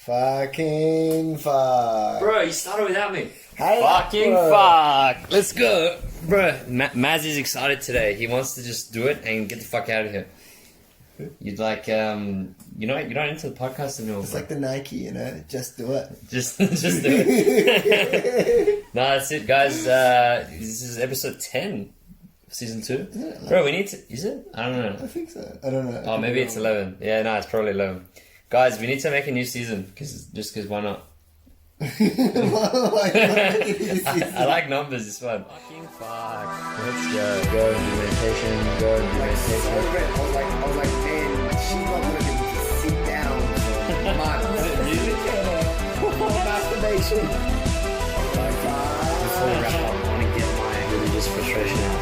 Fucking fuck. Bro, you started without me. Hey, Fucking bro. fuck. Let's go. Bro, Maz is excited today. He wants to just do it and get the fuck out of here. You'd like, you're not into the podcast anymore. It's like the Nike, you know, just do it. Just do it. No, that's it, guys. This is episode 10 of season 2. Isn't it 11? Bro, we need to, is it? I don't know. I think so. I don't know. Oh, maybe it's 11. Yeah, no, it's probably 11. Guys, we need to make a new season, just because why not? I like numbers, it's fun. Fucking fuck. Let's go. Go and do meditation, go and do meditation. I was like, man, she's not going to be able to sit down for months. Masturbation. Before we wrap up, I want to get my religious frustration out.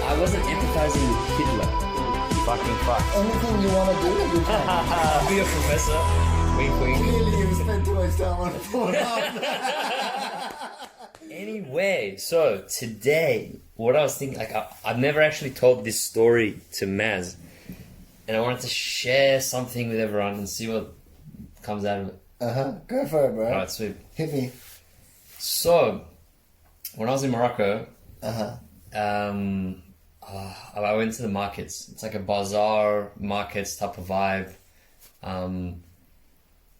I wasn't empathizing with Hitler. Fucking fuck. Anything you want to do, you can. Be a professor. Wink, wink. Clearly you spent too much time on the phone. Anyway, so today, what I was thinking, like, I've never actually told this story to Maz, and I wanted to share something with everyone and see what comes out of it. Go for it, bro. Alright, sweet. Hit me. So, when I was in Morocco, Uh-huh. I went to the markets. It's like a bazaar markets type of vibe.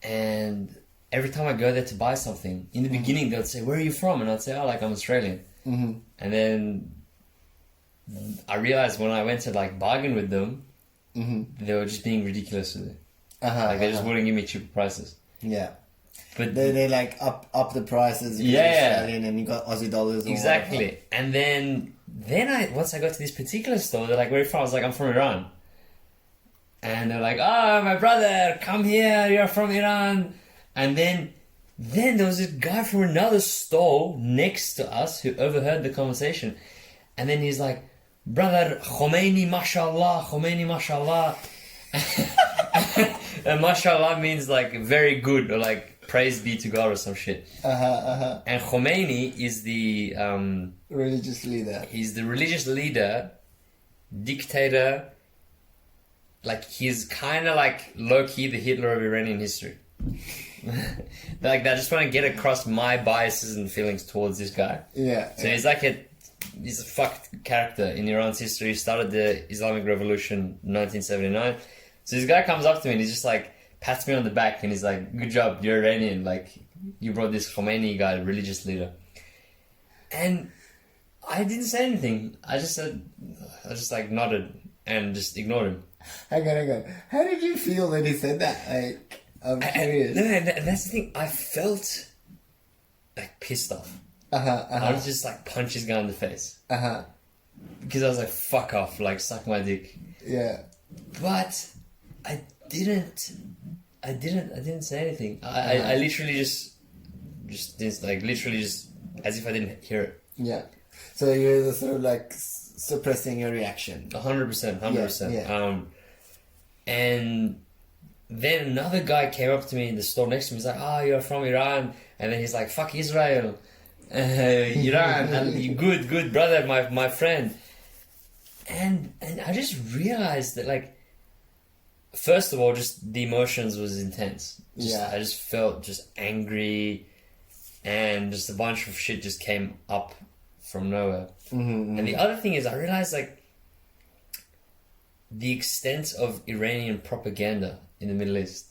And every time I go there to buy something, in the beginning they'd say, "Where are you from?" And I'd say, "Oh, like I'm Australian." Mm-hmm. And then I realized when I went to like bargain with them, they were just being ridiculous with it. Like they just wouldn't give me cheaper prices. Yeah. But They like up the prices. Because Yeah. you're Australian and you got Aussie dollars. Or exactly. And then once I got to this particular store, they're like, "Where are you from?" I was like, "I'm from Iran." And they're like, "Oh, my brother, come here, you're from Iran." And then there was a guy from another stall next to us who overheard the conversation. And then he's like, "Brother, Khomeini, mashallah, Khomeini, mashallah." And mashallah means like very good, or like praise be to God or some shit. And Khomeini is the religious leader. he's the religious leader, dictator. Like he's kind of like low-key the Hitler of Iranian history. Like I just want to get across my biases and feelings towards this guy. Yeah. So he's like he's a fucked character in Iran's history. He started the Islamic Revolution in 1979. So this guy comes up to me and he's just like pats me on the back and he's like, "Good job, you're Iranian. Like you brought this Khomeini guy, religious leader." And I didn't say anything. I just like nodded and just ignored him. Hang on. How did you feel when he said that? Like, I'm curious. And that's the thing. I felt like pissed off. I was just like punch this guy in the face. Because I was like, "Fuck off!" Like suck my dick. Yeah. But I didn't say anything. I literally just didn't, like literally just as if I didn't hear it. Yeah. So you're sort of like suppressing your reaction. 100%. Yeah. And then another guy came up to me in the store next to me. He's like, "Oh, you're from Iran," and then he's like, "Fuck Israel, Iran, and you good brother, my friend." And I just realized that, like, first of all, just the emotions was intense. I just felt just angry, and just a bunch of shit just came up from nowhere. And the other thing is, I realized like the extent of Iranian propaganda in the Middle East.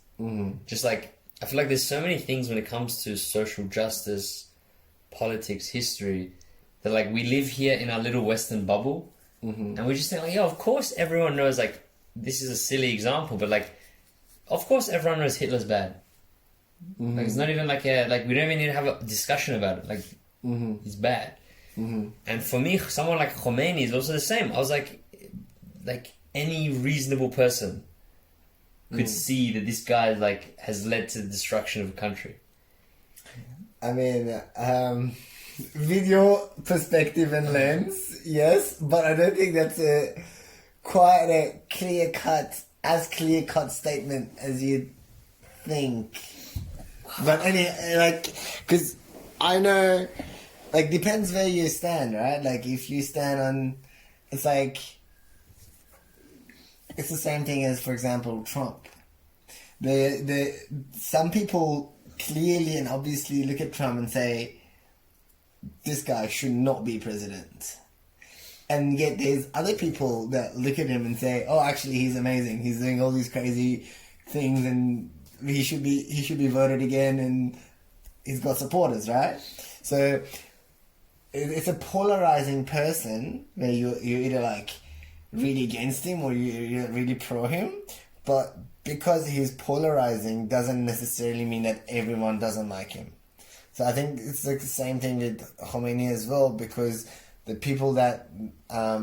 Just like, I feel like there's so many things when it comes to social justice, politics, history, that like we live here in our little Western bubble, and we just think like, yeah, of course everyone knows, like, this is a silly example, but like, of course everyone knows Hitler's bad. Like it's not even like we don't even need to have a discussion about it. Like he's bad. And for me, someone like Khomeini is also the same. I was like any reasonable person could see that this guy like has led to the destruction of a country. I mean, video perspective and lens, yes, but I don't think that's quite a as clear cut statement as you'd think. But because I know, like, depends where you stand, right? Like, if you stand on, it's like, it's the same thing as, for example, Trump. Some people clearly and obviously look at Trump and say, this guy should not be president. And yet there's other people that look at him and say, oh, actually he's amazing. He's doing all these crazy things and he should be voted again and he's got supporters, right? So it's a polarizing person where you're either like really against him or you're really pro him. But because he's polarizing doesn't necessarily mean that everyone doesn't like him. So I think it's like the same thing with Khomeini as well, because the people that are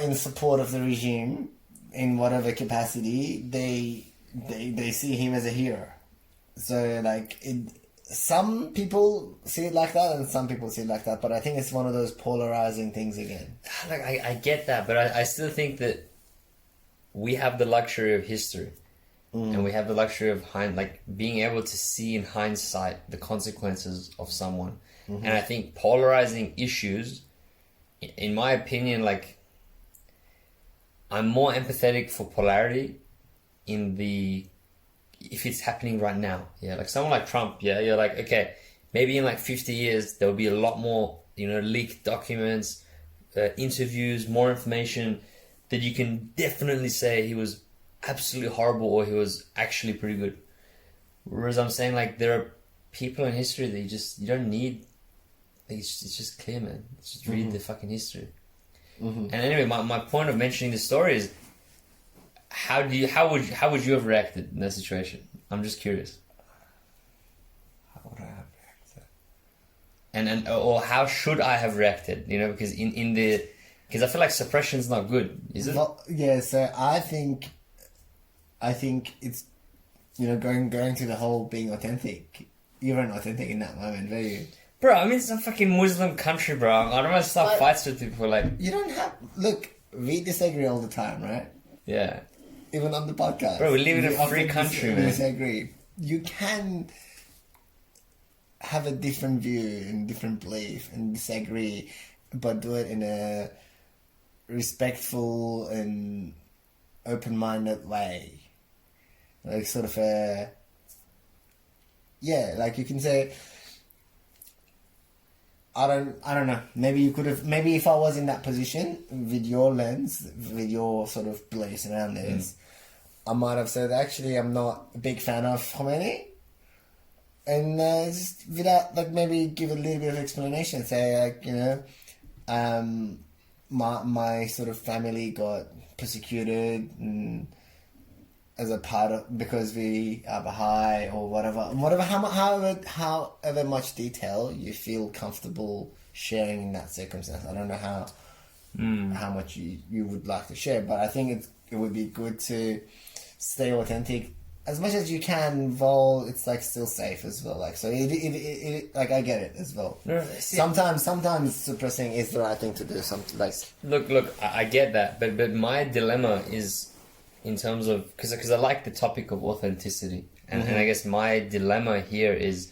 in support of the regime in whatever capacity, they see him as a hero. So like some people see it like that and some people see it like that, but I think it's one of those polarizing things again. Like I get that, but I still think that we have the luxury of history. And we have the luxury of being able to see in hindsight the consequences of someone. And I think polarizing issues, in my opinion, like, I'm more empathetic for polarity if it's happening right now. Yeah, like someone like Trump, yeah, you're like, okay, maybe in like 50 years, there'll be a lot more, leaked documents, interviews, more information that you can definitely say he was absolutely horrible or he was actually pretty good. Whereas I'm saying, like, there are people in history that you don't need. It's just clear, man. Just read the fucking history. And anyway, my point of mentioning this story is, how would you have reacted in that situation? I'm just curious. How would I have reacted? Or how should I have reacted? Because because I feel like suppression's not good, is it? Well, yeah. So I think it's going to the whole being authentic. You weren't authentic in that moment, were you? Bro, I'm in some fucking Muslim country, bro. I don't want to start fights with people. Like, you don't have. Look, we disagree all the time, right? Yeah. Even on the podcast, bro. We live in a free country, man. Disagree. You can have a different view and different belief and disagree, but do it in a respectful and open-minded way. Like sort of like you can say, I don't know. Maybe you could have. Maybe if I was in that position with your lens, with your sort of beliefs around this, I might have said, actually, I'm not a big fan of Khomeini, and just without maybe give a little bit of explanation. Say my sort of family got persecuted and as a part of, because we are Baha'i or whatever, however much detail you feel comfortable sharing in that circumstance. I don't know how much you would like to share, but I think it would be good to stay authentic as much as you can, while it's like still safe as well. Like, so it like, I get it as well. No, sometimes suppressing is the right thing to do. Something like, look, I get that, but my dilemma is in terms of, because I like the topic of authenticity, and I guess my dilemma here is,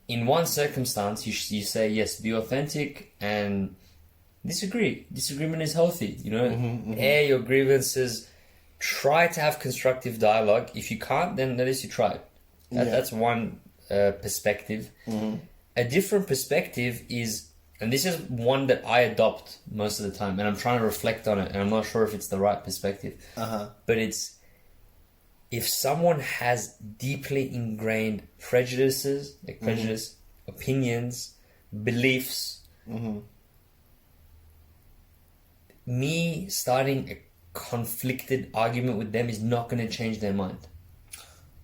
in one circumstance you say yes, be authentic and disagreement is healthy, air your grievances, try to have constructive dialogue. If you can't, then at least you tried. That's one perspective. A different perspective is, and this is one that I adopt most of the time, and I'm trying to reflect on it, and I'm not sure if it's the right perspective. But it's, if someone has deeply ingrained prejudices, opinions, beliefs, me starting a conflicted argument with them is not going to change their mind.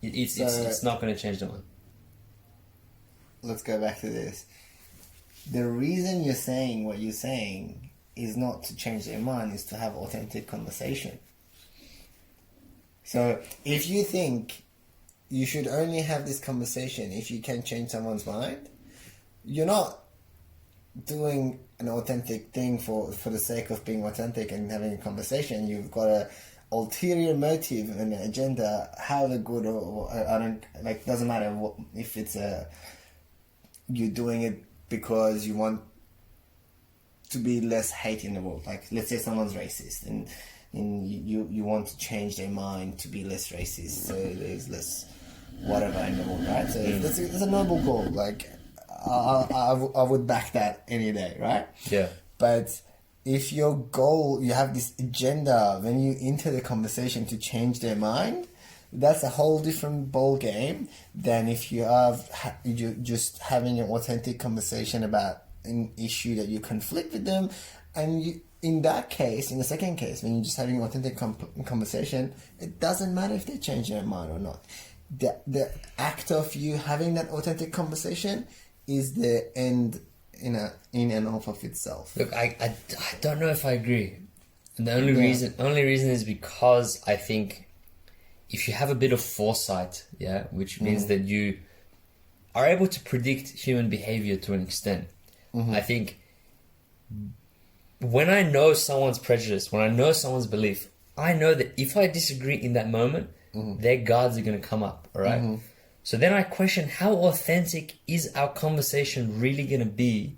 It's not going to change their mind. Let's go back to this. The reason you're saying what you're saying is not to change their mind, is to have authentic conversation. So if you think you should only have this conversation if you can change someone's mind, you're not doing an authentic thing for the sake of being authentic and having a conversation. You've got a ulterior motive and an agenda, however good or I don't like, doesn't matter if it's you're doing it because you want to be less hate in the world. Like, let's say someone's racist and and you want to change their mind to be less racist, so there's less whatever in the world, right? So that's a noble goal. Like, I would back that any day, right? Yeah. But if your goal, you have this agenda when you enter the conversation to change their mind, that's a whole different ball game than if you you're just having an authentic conversation about an issue that you conflict with them, and you, in that case, in the second case, when you're just having an authentic conversation, it doesn't matter if they change their mind or not. The act of you having that authentic conversation is the end in and of itself. Look, I don't know if I agree. And the only reason is because I think if you have a bit of foresight, which means that you are able to predict human behavior to an extent. I think when I know someone's prejudice, when I know someone's belief, I know that if I disagree in that moment, their guards are going to come up, all right? So then I question, how authentic is our conversation really going to be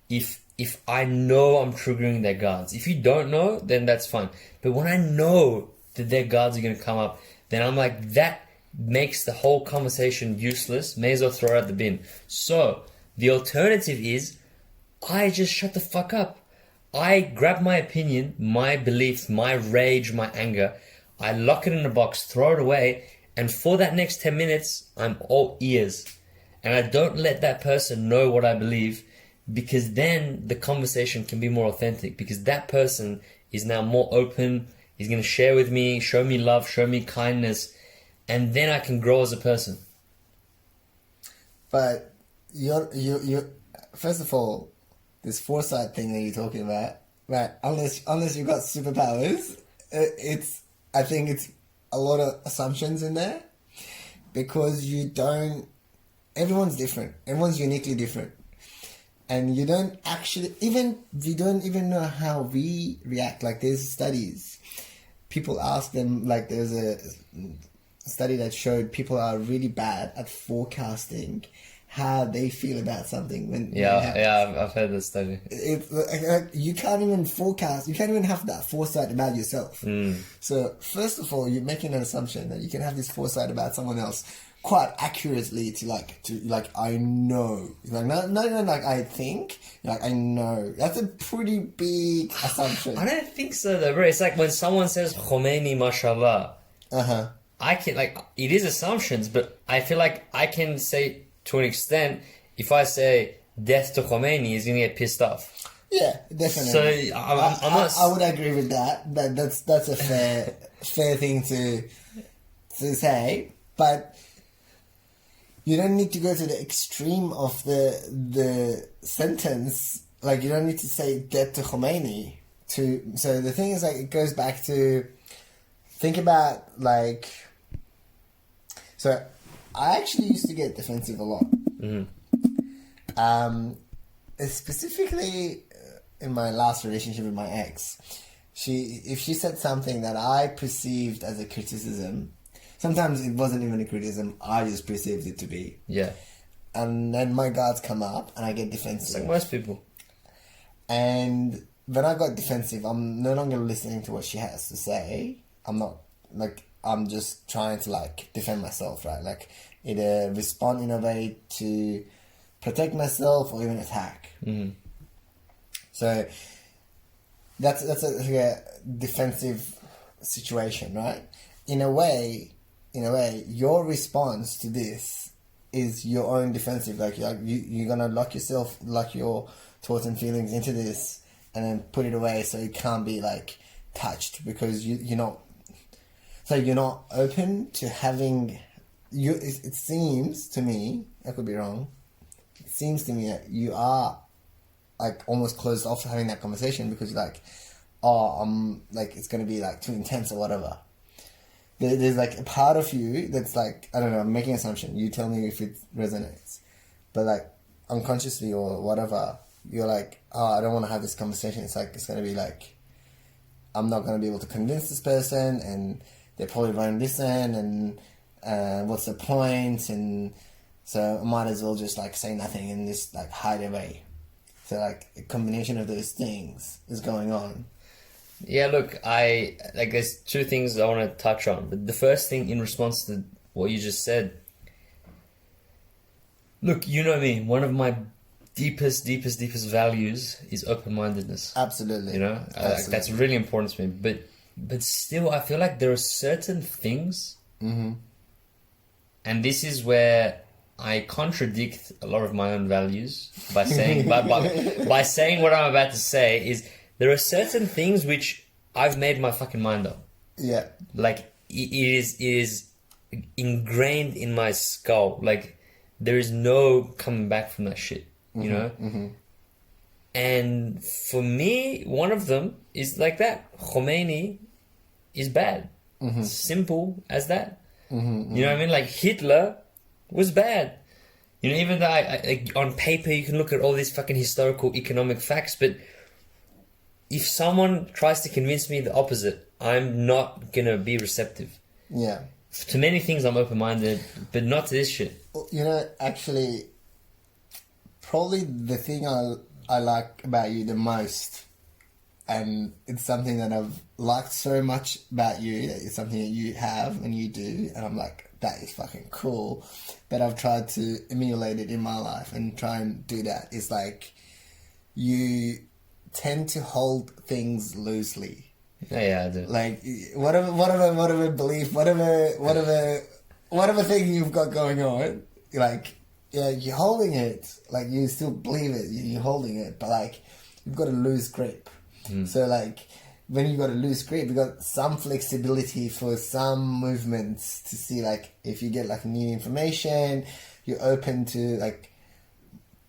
if I know I'm triggering their guards? If you don't know, then that's fine. But when I know that their guards are going to come up, then I'm like, that makes the whole conversation useless. May as well throw it out the bin. So the alternative is I just shut the fuck up. I grab my opinion, my belief, my rage, my anger. I lock it in a box, throw it away. And for that next 10 minutes, I'm all ears. And I don't let that person know what I believe, because then the conversation can be more authentic, because that person is now more open. He's going to share with me, show me love, show me kindness, and then I can grow as a person. But you first of all, this foresight thing that you're talking about, right? Unless you've got superpowers, I think it's a lot of assumptions in there, because everyone's different. Everyone's uniquely different. And you don't even know how we react. Like, there's studies. People ask them, like, there's a study that showed people are really bad at forecasting how they feel about something when I've heard this study. You can't even forecast. You can't even have that foresight about yourself. So first of all, you're making an assumption that you can have this foresight about someone else quite accurately to I know, like not even like I think, like I know. That's a pretty big assumption. I don't think so though, bro. It's like when someone says Khomeini, mashallah. I can, like, it is assumptions, but I feel like I can say, to an extent, if I say death to Khomeini, he's gonna get pissed off. Yeah, definitely. So I would agree with that. That's a fair thing to say, but you don't need to go to the extreme of the sentence. Like, you don't need to say death to Khomeini. So the thing is, like, it goes back to think about, like. So I actually used to get defensive a lot. Specifically in my last relationship with my ex, if she said something that I perceived as a criticism, sometimes it wasn't even a criticism, I just perceived it to be. Yeah. And then my guards come up and I get defensive. It's like most people. And when I got defensive, I'm no longer listening to what she has to say. I'm just trying to, like, defend myself, right? Like, either respond in a way to protect myself or even attack. So that's a defensive situation, right? In a way, your response to this is your own defensive. Like, you're gonna lock yourself, lock your thoughts and feelings into this, and then put it away so it can't be, like, touched, because you're not. So you're not open to having. It seems to me, I could be wrong. It seems to me that you are, like, almost closed off to having that conversation, because you're like, like, it's gonna be, like, too intense or whatever. There's, like, a part of you that's like, I don't know, I'm making an assumption. You tell me if it resonates, but, like, unconsciously or whatever, you're like, I don't want to have this conversation. It's like, it's gonna be like, I'm not gonna be able to convince this person, and they probably won't listen, and what's the point? And so I might as well just, like, say nothing and just, like, hide away. So, like, a combination of those things is going on. Yeah, look, there's two things I want to touch on. But the first thing, in response to what you just said, look, you know me, one of my deepest values is open-mindedness. Absolutely. You know, Absolutely. that's really important to me. But still, I feel like there are certain things, and this is where I contradict a lot of my own values by saying, by saying what I'm about to say is there are certain things which I've made my fucking mind up. Yeah. Like it is ingrained in my skull. Like there is no coming back from that shit. You know. And for me, one of them is like that. Khomeini is bad. Simple as that. You know what I mean? Like Hitler was bad. You know, even though like, on paper you can look at all these fucking historical economic facts, but if someone tries to convince me the opposite, I'm not gonna be receptive. Yeah. To many things I'm open-minded, but not to this shit. You know, actually, probably the thing I like about you the most, and it's something that I've liked so much about you, it's something that you have and you do, and I'm like, that is fucking cool, but I've tried to emulate it in my life and try and do that. It's like, you tend to hold things loosely. Yeah, I do. Like, whatever belief, whatever thing you've got going on, like, yeah, you're holding it, like, you still believe it, you're holding it, but, like, you've got a loose grip. So, like, when you've got a loose grip, you've got some flexibility for some movements to see, like, if you get, like, new information, you're open to, like,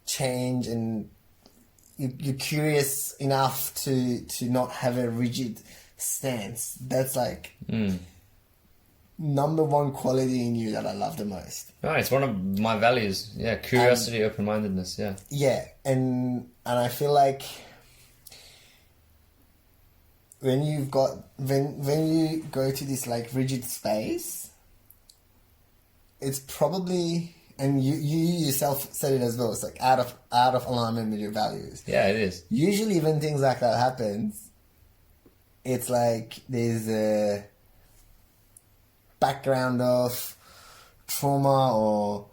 change, and you're curious enough to not have a rigid stance. That's, like... number one quality in you that I love the most. Oh, it's one of my values. Yeah, curiosity, open-mindedness. Yeah. Yeah, and I feel like when you go to this like rigid space, it's probably, and you yourself said it as well. It's like out of alignment with your values. Yeah, it is. Usually, when things like that happens, it's like there's a background of trauma or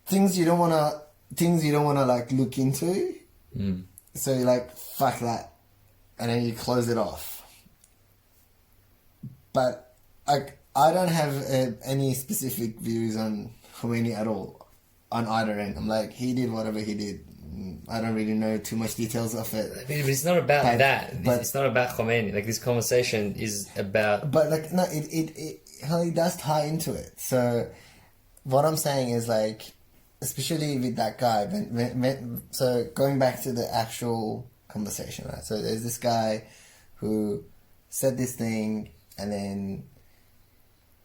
things you don't wanna like look into. So you're like, fuck that, and then you close it off. But I don't have any specific views on Khomeini at all on either end. I'm like, he did whatever he did. I don't really know too much details of it. But it's not about that. It's not about Khomeini. Like, this conversation is about... But, like, no, it does tie into it. So, what I'm saying is, like, especially with that guy, so going back to the actual conversation, right? So, there's this guy who said this thing, and then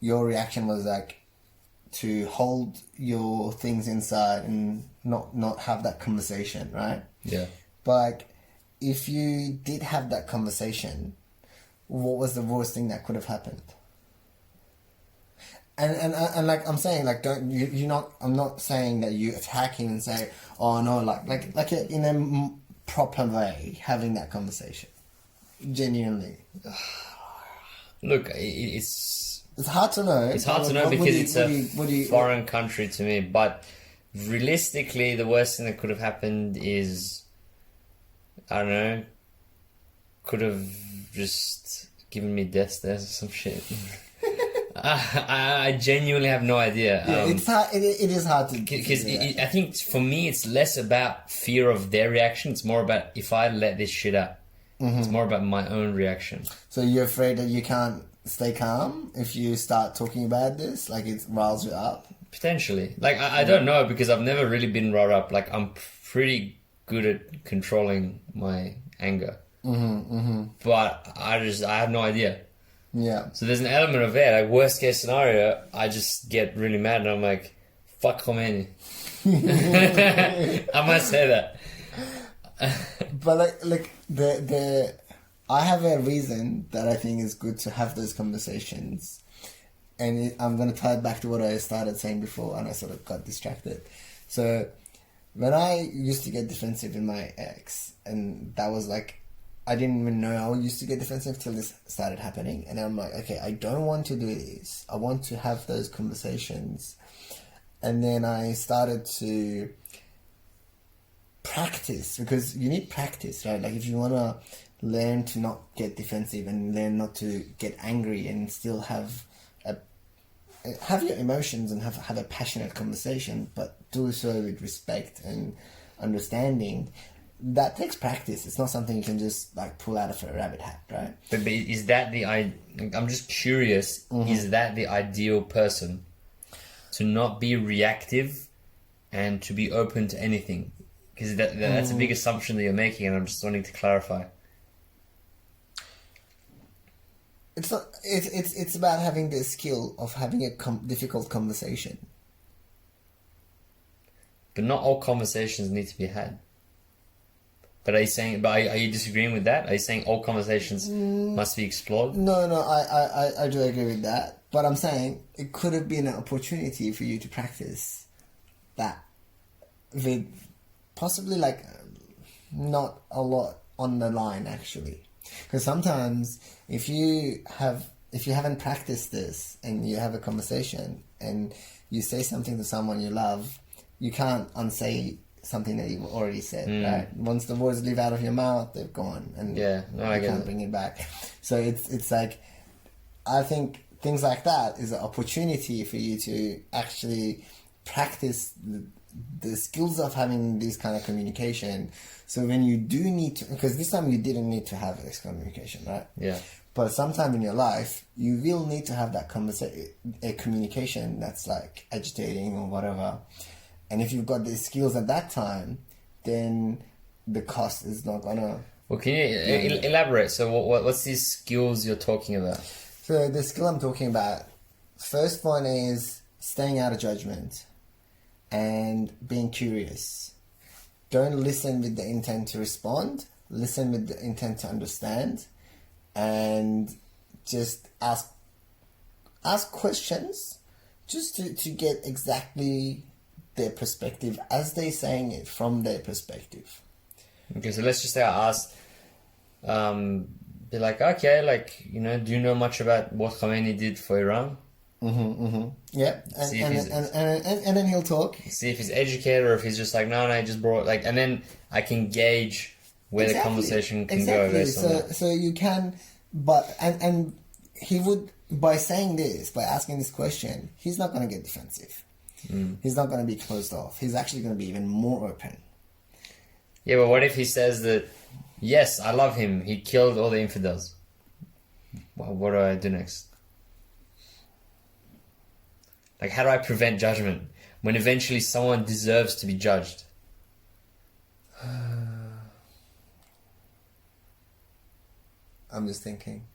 your reaction was, like, to hold your things inside and not have that conversation, right? Yeah. But like, if you did have that conversation, what was the worst thing that could have happened? And like I'm saying, like, I'm not saying that you attack him and say, oh no, like in a proper way, having that conversation, genuinely. Look, it's hard to know. It's hard to know because it's a foreign country to me. But realistically, the worst thing that could have happened is, I don't know, could have just given me death stairs or some shit. I genuinely have no idea. Yeah, it's hard. It is hard to because I think for me it's less about fear of their reaction. It's more about if I let this shit out. It's more about my own reaction. So you're afraid that you can't stay calm if you start talking about this? Like, it riles you up? Potentially. Like, I don't know, because I've never really been riled up. Like, I'm pretty good at controlling my anger. But I have no idea. Yeah. So there's an element of that. Like, worst case scenario, I just get really mad and I'm like, fuck Khomeini. I might say that. But like I have a reason that I think is good to have those conversations, and I'm going to tie it back to what I started saying before, and I sort of got distracted. So when I used to get defensive in my ex, and that was like I didn't even know I used to get defensive till this started happening. And I'm like, okay, I don't want to do this. I want to have those conversations. And then I started to practice, because you need practice, right? Like if you want to learn to not get defensive and learn not to get angry and still have your emotions and have a passionate conversation, but do so with respect and understanding, that takes practice. It's not something you can just like pull out of a rabbit hat, right? But is that I'm just curious, is that the ideal person? To not be reactive and to be open to anything? Because that's a big assumption that you're making, and I'm just wanting to clarify. It's not. It's about having the skill of having a difficult conversation. But not all conversations need to be had. But are you saying? But are you disagreeing with that? Are you saying all conversations must be explored? No, I do agree with that. But I'm saying it could have been an opportunity for you to practice that with possibly like not a lot on the line, actually. Because sometimes if you haven't practiced this and you have a conversation and you say something to someone you love, you can't unsay something that you've already said, right? Once the words leave out of your mouth, they've gone, and you can't bring it back. So it's like, I think things like that is an opportunity for you to actually practice the skills of having this kind of communication. So when you do need to, because this time you didn't need to have excommunication, right? Yeah. But sometime in your life, you will need to have that a communication that's like agitating or whatever. And if you've got the skills at that time, then the cost is not gonna... Well, can you elaborate? So what's these skills you're talking about? So the skill I'm talking about, first one is staying out of judgment and being curious. Don't listen with the intent to respond. Listen with the intent to understand, and just ask questions just to get exactly their perspective as they're saying it from their perspective. Okay, so let's just say I asked, be like, okay, like, you know, do you know much about what Khomeini did for Iran? Yeah, and then he'll talk. See if he's educated or if he's just like, no, he just brought, like, and then I can gauge where the conversation can go based on that. So you can, but, and he would, by saying this, by asking this question, he's not going to get defensive. He's not going to be closed off. He's actually going to be even more open. Yeah, but what if he says that, yes, I love him, he killed all the infidels? Well, what do I do next? Like, how do I prevent judgment when eventually someone deserves to be judged? I'm just thinking.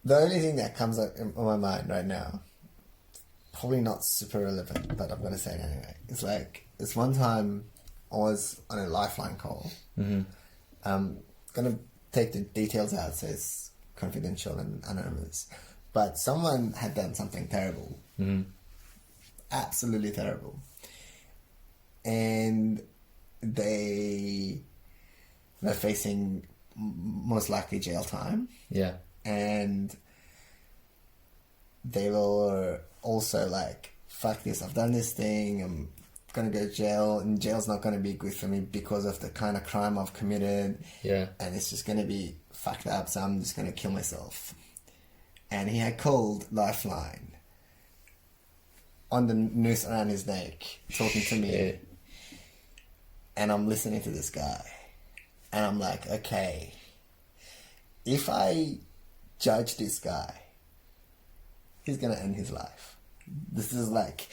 The only thing that comes up in my mind right now, probably not super relevant, but I'm going to say it anyway. It's like, this one time I was on a lifeline call. I'm going to take the details out, so it's confidential and anonymous. But someone had done something terrible. Absolutely terrible. And they were facing most likely jail time. Yeah. And they were also like, fuck this, I've done this thing, I'm gonna go to jail, and jail's not gonna be good for me because of the kind of crime I've committed. Yeah. And it's just gonna be fucked up, so I'm just gonna kill myself. And he had called Lifeline on the noose around his neck, talking to me. And I'm listening to this guy. And I'm like, okay, if I judge this guy, he's gonna end his life. This is like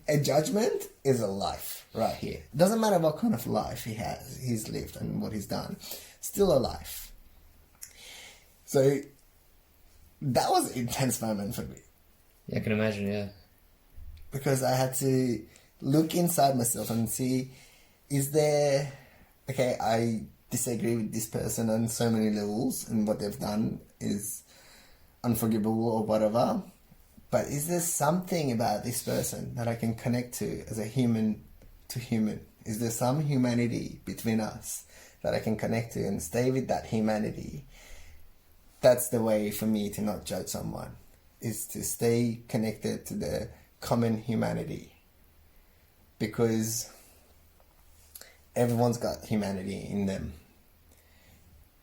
a judgment is a life right here. Doesn't matter what kind of life he's lived and what he's done, still a life. So that was an intense moment for me. Yeah, I can imagine. Yeah, because I had to look inside myself and see, is there, okay, I disagree with this person on so many levels and what they've done is unforgivable or whatever, but is there something about this person that I can connect to as a human to human? Is there some humanity between us that I can connect to and stay with that humanity? That's the way for me to not judge someone, is to stay connected to the common humanity. Because everyone's got humanity in them.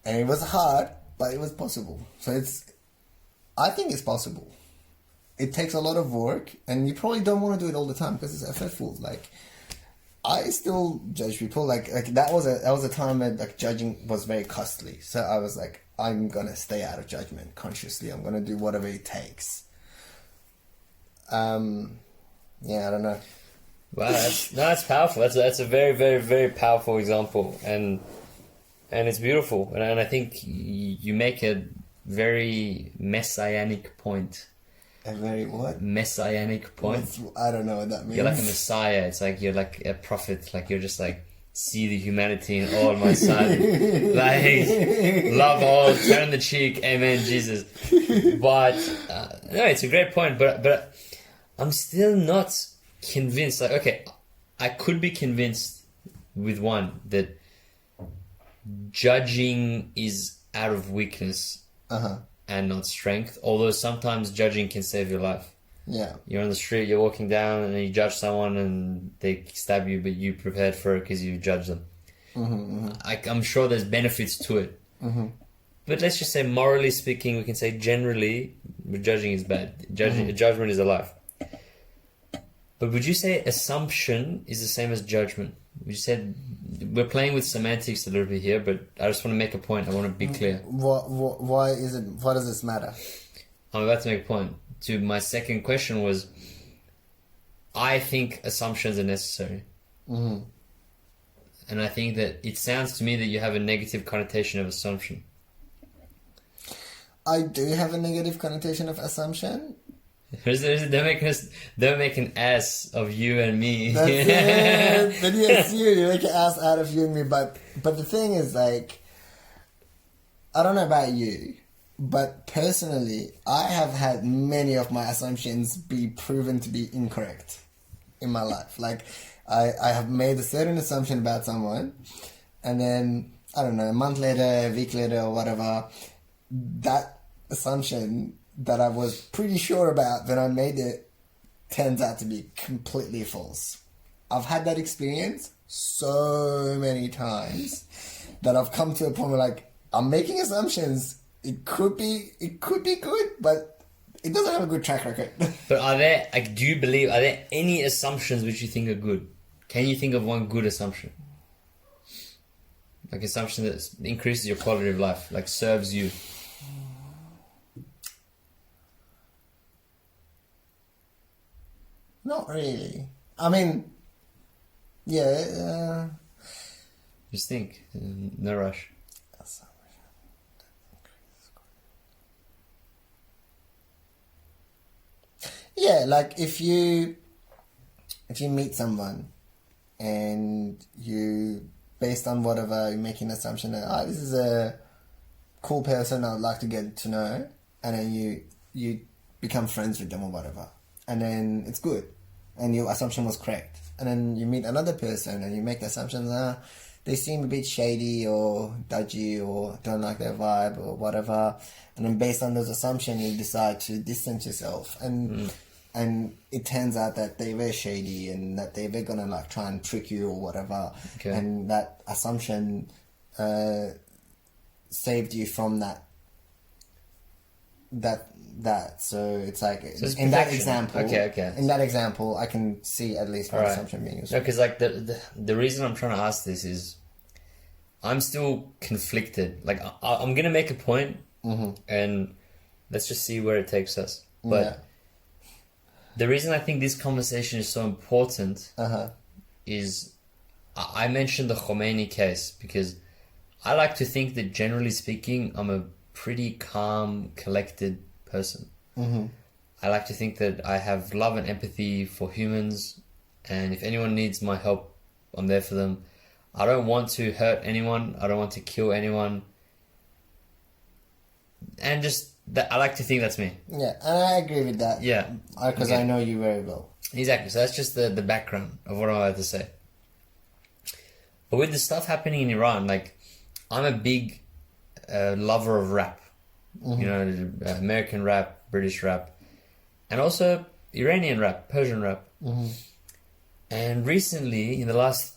And it was hard, but it was possible. So I think it's possible. It takes a lot of work, and you probably don't want to do it all the time because it's effortful. Like, I still judge people. Like that was a time when like judging was very costly. So I was like, I'm gonna stay out of judgment consciously. I'm gonna do whatever it takes. Yeah, I don't know. Wow, that's powerful. That's a very, very, very powerful example, and it's beautiful. And I think you make a very messianic point. A very what? Messianic point. I don't know what that means. You're like a messiah. It's like you're like a prophet. Like you're just like, see the humanity in all, my son. Like, love all, turn the cheek, amen, Jesus. But no, it's a great point. But I'm still not convinced. Like, okay, I could be convinced with one that judging is out of weakness and not strength. Although sometimes judging can save your life. Yeah. You're on the street, you're walking down, and you judge someone, and they stab you, but you prepared for it because you judged them. I'm sure there's benefits to it. But let's just say, morally speaking, we can say generally, judging is bad. Judgment is a life. But would you say assumption is the same as judgment? You said we're playing with semantics a little bit here, but I just want to make a point. I want to be clear. Why is it? Why does this matter? I'm about to make a point. To my second question was, I think assumptions are necessary. And I think that it sounds to me that you have a negative connotation of assumption. I do have a negative connotation of assumption. Don't make an ass of you and me. That's it. Then you assume you make an ass out of you and me. But the thing is, like, I don't know about you, but personally, I have had many of my assumptions be proven to be incorrect in my life. Like, I have made a certain assumption about someone, and then, I don't know, a month later, a week later, or whatever, that assumption that I was pretty sure about when I made it turns out to be completely false. I've had that experience so many times that I've come to a point where, like, I'm making assumptions. It could be good, but it doesn't have a good track record. But are there any assumptions which you think are good? Can you think of one good assumption? Like assumption that increases your quality of life, like serves you. Not really. I mean, yeah. Just think. No rush. Yeah, like if you meet someone and you, based on whatever, you're making an assumption that, this is a cool person I'd like to get to know, and then you become friends with them or whatever, and then it's good, and your assumption was correct, and then you meet another person and you make the assumption they seem a bit shady or dodgy or don't like their vibe or whatever, and then based on those assumptions you decide to distance yourself, and it turns out that they were shady and that they were gonna like try and trick you or whatever, and that assumption saved you from that. So it's like, in that example, in that example, I can see at least one assumption being used. No, because like the reason I'm trying to ask this is, I'm still conflicted. Like I'm gonna make a point, and let's just see where it takes us. But the reason I think this conversation is so important is I mentioned the Khomeini case because I like to think that generally speaking, I'm a pretty calm, collected person. I like to think that I have love and empathy for humans, and if anyone needs my help, I'm there for them. I don't want to hurt anyone. I don't want to kill anyone. And just I like to think that's me. Yeah, and I agree with that. Yeah. Because Okay. I know you very well. Exactly. So that's just the background of what I'm about to say. But with the stuff happening in Iran, like, I'm a big lover of rap. You know, American rap, British rap, and also Iranian rap, Persian rap. And recently, in the last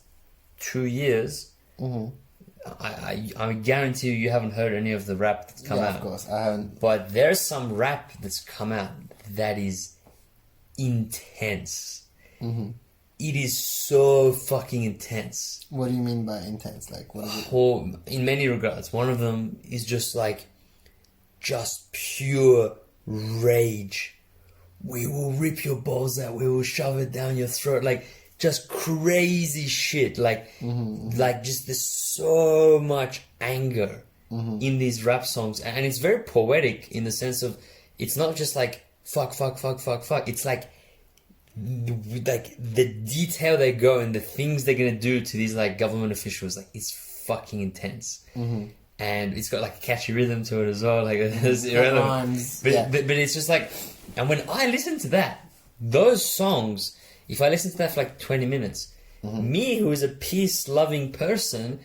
2 years, I guarantee you haven't heard any of the rap that's come out. Of course, I haven't. But there's some rap that's come out that is intense. It is so fucking intense. What do you mean by intense? Like, what is it? In many regards. One of them is just like, just pure rage. We will rip your balls out. We will shove it down your throat. Like, just crazy shit. Like, like just there's so much anger in these rap songs. And it's very poetic in the sense of, it's not just like, fuck, fuck, fuck, fuck, fuck. It's like the detail they go and the things they're gonna do to these like government officials, like it's fucking intense. And it's got like a catchy rhythm to it as well. Like it's irrelevant. But it's just like, and when I listen to that, those songs, if I listen to that for like 20 minutes, me who is a peace-loving person,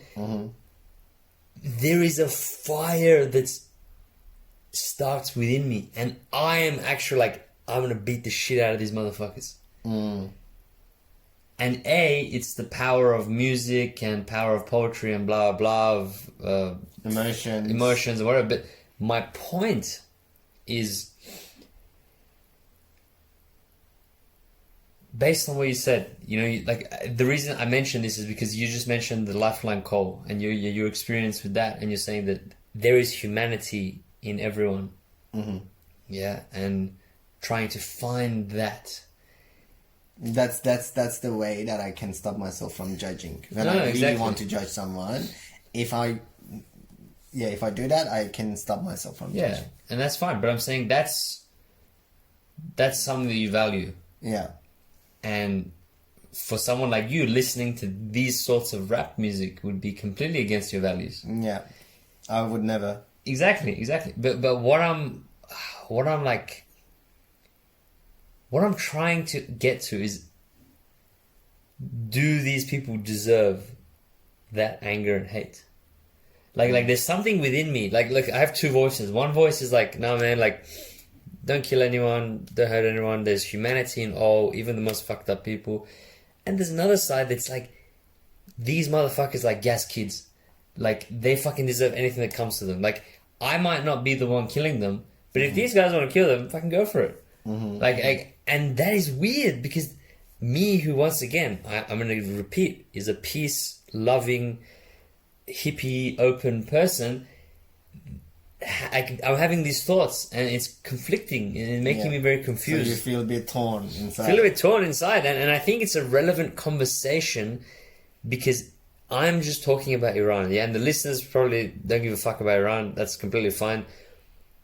there is a fire that starts within me, and I am actually like, I'm gonna beat the shit out of these motherfuckers. And it's the power of music and power of poetry and blah blah of emotions or whatever. But my point is, based on what you said, you know, like the reason I mentioned this is because you just mentioned the lifeline call and your experience with that, and you're saying that there is humanity in everyone. Yeah, and trying to find that. That's the way that I can stop myself from judging. When I really want to judge someone, if I do that, I can stop myself from judging. And that's fine. But I'm saying that's something that you value. Yeah. And for someone like you, listening to these sorts of rap music would be completely against your values. Yeah, I would never. Exactly. But what I'm trying to get to is, do these people deserve that anger and hate? Like there's something within me. Like I have two voices. One voice is like, no man, like don't kill anyone, don't hurt anyone. There's humanity in all, even the most fucked up people. And there's another side that's like, these motherfuckers like gas kids. Like they fucking deserve anything that comes to them. Like I might not be the one killing them, but if these guys want to kill them, fucking go for it. And that is weird because me, who once again, I'm going to repeat, is a peace-loving, hippie, open person, I'm having these thoughts and it's conflicting and making me very confused. So you feel a bit torn inside. Feel a bit torn inside, and I think it's a relevant conversation because I'm just talking about Iran, and the listeners probably don't give a fuck about Iran. That's completely fine.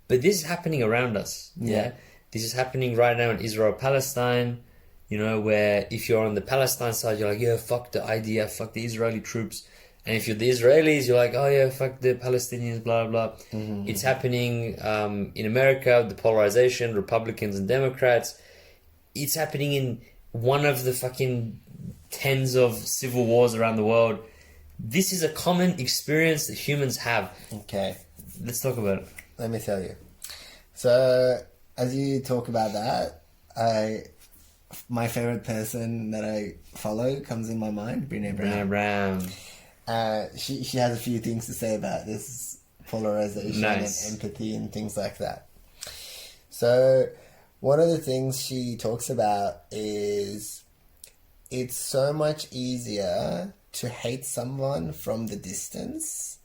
But this is happening around us. This is happening right now in Israel, Palestine, you know, where if you're on the Palestine side, you're like, yeah, fuck the IDF, fuck the Israeli troops. And if you're the Israelis, you're like, oh yeah, fuck the Palestinians, blah, blah. It's happening in America, the polarization, Republicans and Democrats. It's happening in one of the fucking tens of civil wars around the world. This is a common experience that humans have. Okay. Let's talk about it. Let me tell you. So, as you talk about that, my favorite person that I follow comes in my mind, Brené Brown. She has a few things to say about this polarization and empathy and things like that. So, one of the things she talks about is it's so much easier to hate someone from the distance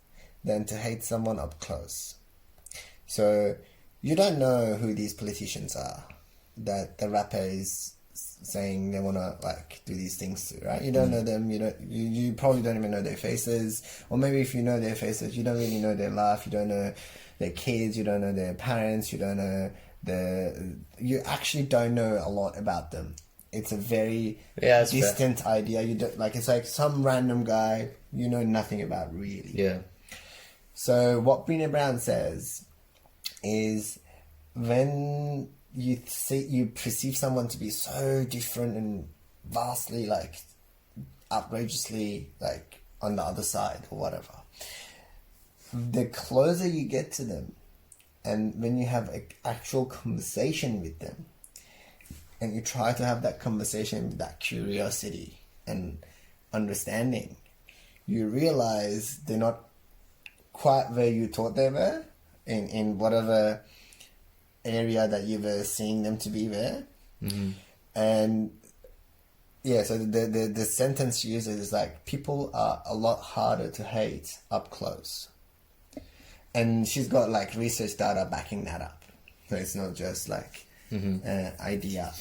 than to hate someone up close. So, you don't know who these politicians are that the rapper is saying they want to like do these things to, right? You don't know them. You probably don't even know their faces, or maybe if you know their faces, you don't really know their life. You don't know their kids. You don't know their parents. You don't know you actually don't know a lot about them. It's a very distant idea. You don't like. It's like some random guy you know nothing about really. Yeah. So what Brené Brown says is when you perceive someone to be so different and vastly like outrageously like on the other side or whatever, the closer you get to them, and when you have an actual conversation with them, and you try to have that conversation with that curiosity and understanding, you realize they're not quite where you thought they were in whatever area that you were seeing them to be there. Mm-hmm. And yeah, so the sentence she uses is like, people are a lot harder to hate up close. And she's got like research data backing that up. So it's not just like idea.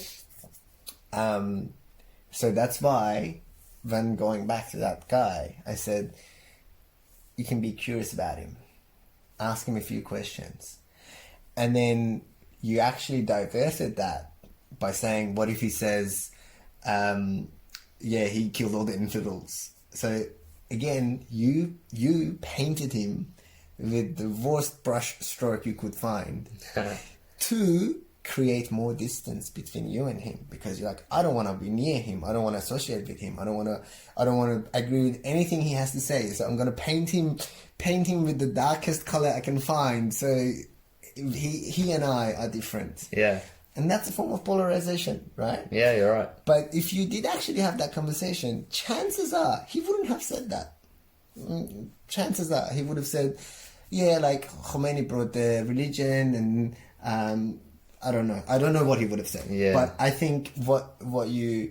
So that's why when going back to that guy, I said, you can be curious about him. Ask him a few questions. And then you actually diverted that by saying, what if he says, he killed all the infidels. So again, you painted him with the worst brush stroke you could find to create more distance between you and him, because you're like, I don't want to be near him. I don't want to associate with him. I don't want to agree with anything he has to say. So I'm going to paint him with the darkest color I can find. So he and I are different. Yeah. And that's a form of polarization, right? Yeah, you're right. But if you did actually have that conversation, chances are he wouldn't have said that. Chances are he would have said, yeah, like Khomeini brought the religion, and I don't know. I don't know what he would have said. Yeah. But I think what your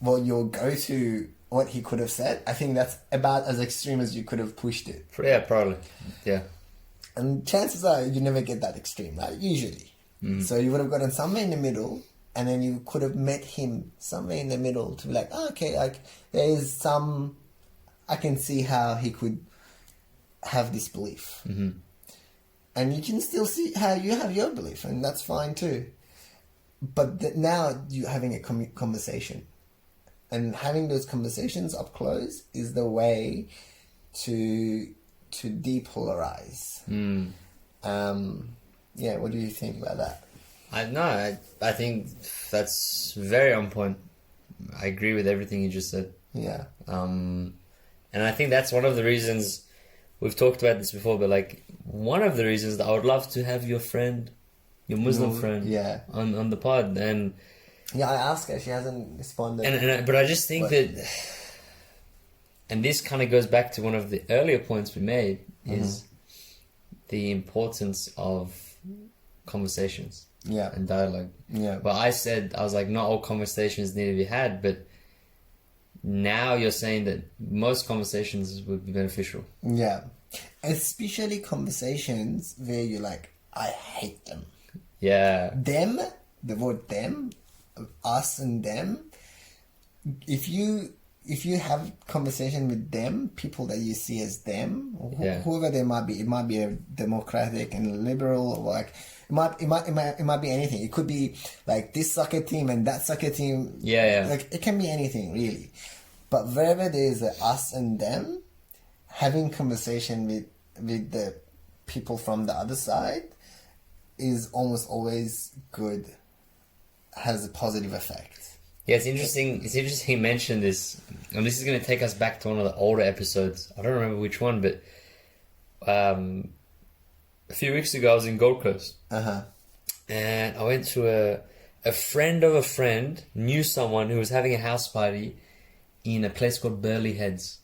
go-to, what he could have said, I think that's about as extreme as you could have pushed it. Yeah, probably. Yeah. And chances are you never get that extreme, right? Usually. Mm. So you would have gotten somewhere in the middle, and then you could have met him somewhere in the middle to be like, oh, okay, like there is some, I can see how he could have this belief. Mm-hmm. And you can still see how you have your belief, and that's fine too. But now you're having a conversation. And having those conversations up close is the way to depolarize. Mm. Yeah, what do you think about that? I think that's very on point. I agree with everything you just said. Yeah. And I think that's one of the reasons, we've talked about this before, but like one of the reasons that I would love to have your friend, your Muslim friend, on the pod. And yeah, I asked her, she hasn't responded. But I just think that, and this kind of goes back to one of the earlier points we made, is the importance of conversations and dialogue. Yeah. But I was like, not all conversations need to be had, but now you're saying that most conversations would be beneficial. Yeah. Especially conversations where you're like, I hate them. Yeah. Them, the word them, us and them, if you have conversation with them, people that you see as them, whoever they might be, it might be a democratic and liberal, or like it might be anything. It could be like this soccer team and that soccer team. Yeah. Like it can be anything really. But wherever there's a us and them, having conversation with the people from the other side is almost always good. Has a positive effect. Yeah, it's interesting. It's interesting you mentioned this, and this is going to take us back to one of the older episodes. I don't remember which one, but a few weeks ago I was in Gold Coast, and I went to a friend of a friend knew someone who was having a house party in a place called Burleigh Heads,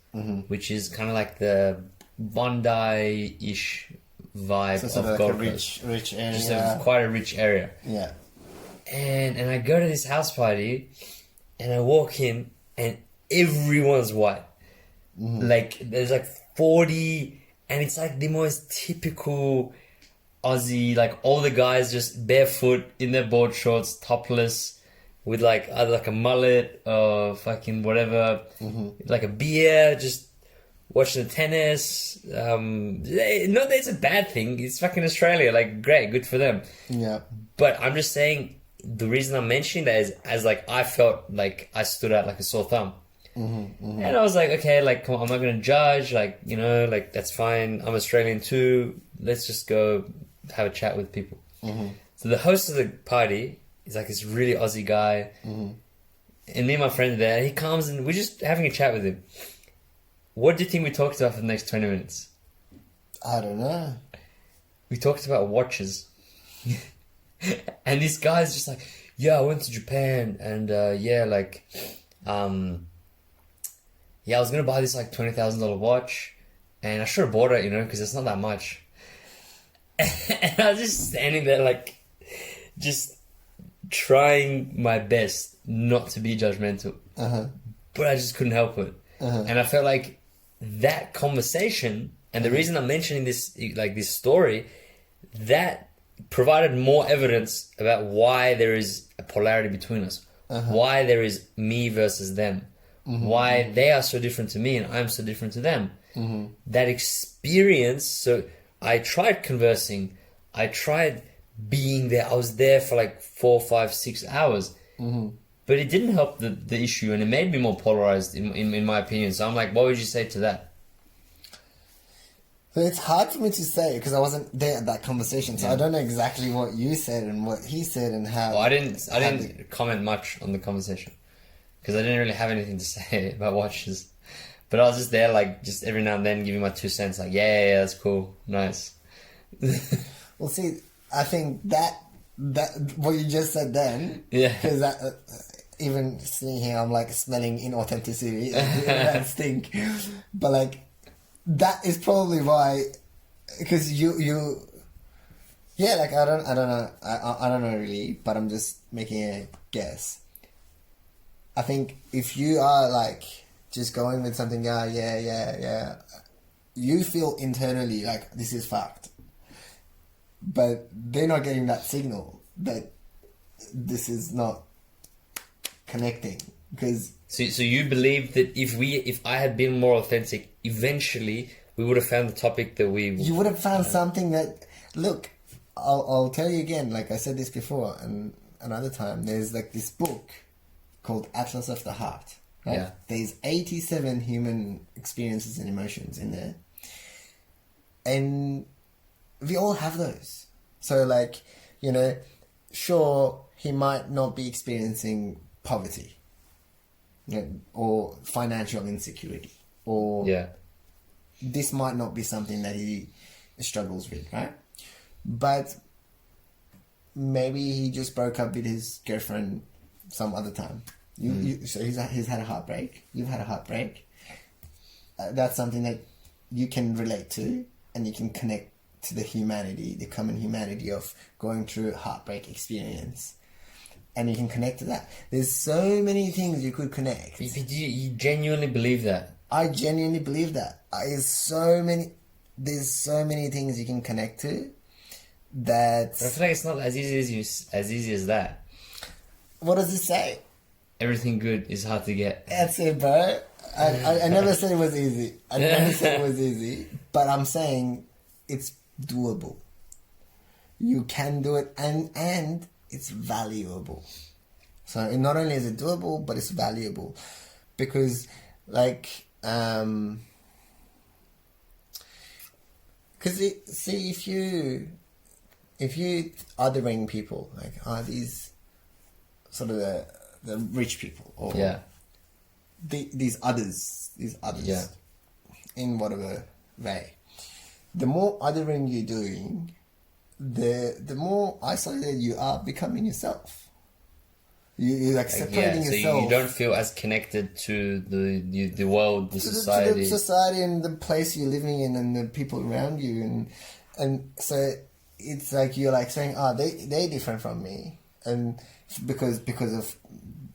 which is kind of like the Bondi-ish vibe so of like Gold a Coast. rich area. Just quite a rich area. Yeah. And I go to this house party, and I walk in, and everyone's white. Like, there's like 40, and it's like the most typical Aussie, like all the guys just barefoot in their board shorts, topless, with like either like a mullet or fucking whatever, like a beer, just watching the tennis. Not that it's a bad thing. It's fucking Australia. Like, great, good for them. Yeah. But I'm just saying, the reason I'm mentioning that is as like I felt like I stood out like a sore thumb. And I was like, okay, like, come on, I'm not going to judge. Like, you know, like, that's fine. I'm Australian too. Let's just go have a chat with people. So the host of the party is like this really Aussie guy. And me and my friend are there. He comes and we're just having a chat with him. What do you think we talked about for the next 20 minutes? I don't know. We talked about watches. And this guy's just like, yeah, I went to Japan and yeah, I was going to buy this like $20,000 watch and I should have bought it, you know, because it's not that much. And I was just standing there like, just trying my best not to be judgmental. But I just couldn't help it. And I felt like that conversation, and the reason I'm mentioning this, like this story, that provided more evidence about why there is a polarity between us, why there is me versus them, why they are so different to me and I'm so different to them. That experience, so I tried conversing, I tried being there, I was there for like 4, 5, 6 hours, but it didn't help the issue and it made me more polarized in my opinion. So I'm like, what would you say to that? So it's hard for me to say because I wasn't there at that conversation, so I don't know exactly what you said and what he said and how. Well, I didn't comment much on the conversation because I didn't really have anything to say about watches, but I was just there, like just every now and then giving my 2 cents, like yeah, that's cool, nice. Well, see, I think that what you just said then, because even sitting here, I'm like smelling inauthenticity, that stink, but like. That is probably why, because you, yeah, like I don't know, I don't know really, but I'm just making a guess. I think if you are like just going with something, yeah, you feel internally like this is fact, but they're not getting that signal that this is not connecting because. So you believe that if I had been more authentic, eventually we would have found the topic that we... You would have found something that... Look, I'll tell you again, like I said this before, and another time, there's like this book called Atlas of the Heart. Right? Yeah. There's 87 human experiences and emotions in there. And we all have those. So like, you know, sure, he might not be experiencing poverty. Or financial insecurity, or this might not be something that he struggles with, right? But maybe he just broke up with his girlfriend some other time. So he's had a heartbreak. You've had a heartbreak. That's something that you can relate to, and you can connect to the humanity, the common humanity of going through a heartbreak experience. And you can connect to that. There's so many things you could connect. You genuinely believe that? I genuinely believe that. There's so many things you can connect to that... But I feel like it's not as easy as that. What does it say? Everything good is hard to get. That's it, bro. I never said it was easy. I never said it was easy. But I'm saying it's doable. You can do it and it's valuable. So not only is it doable, but it's valuable. Because, like, because, see, if you othering people, like, these sort of the rich people, or these others, in whatever way, the more othering you're doing, the more isolated you are becoming yourself. You're like separating yourself. So you don't feel as connected to the world, the society. To the society and the place you're living in and the people around you. And so it's like you're like saying, they're different from me. And because of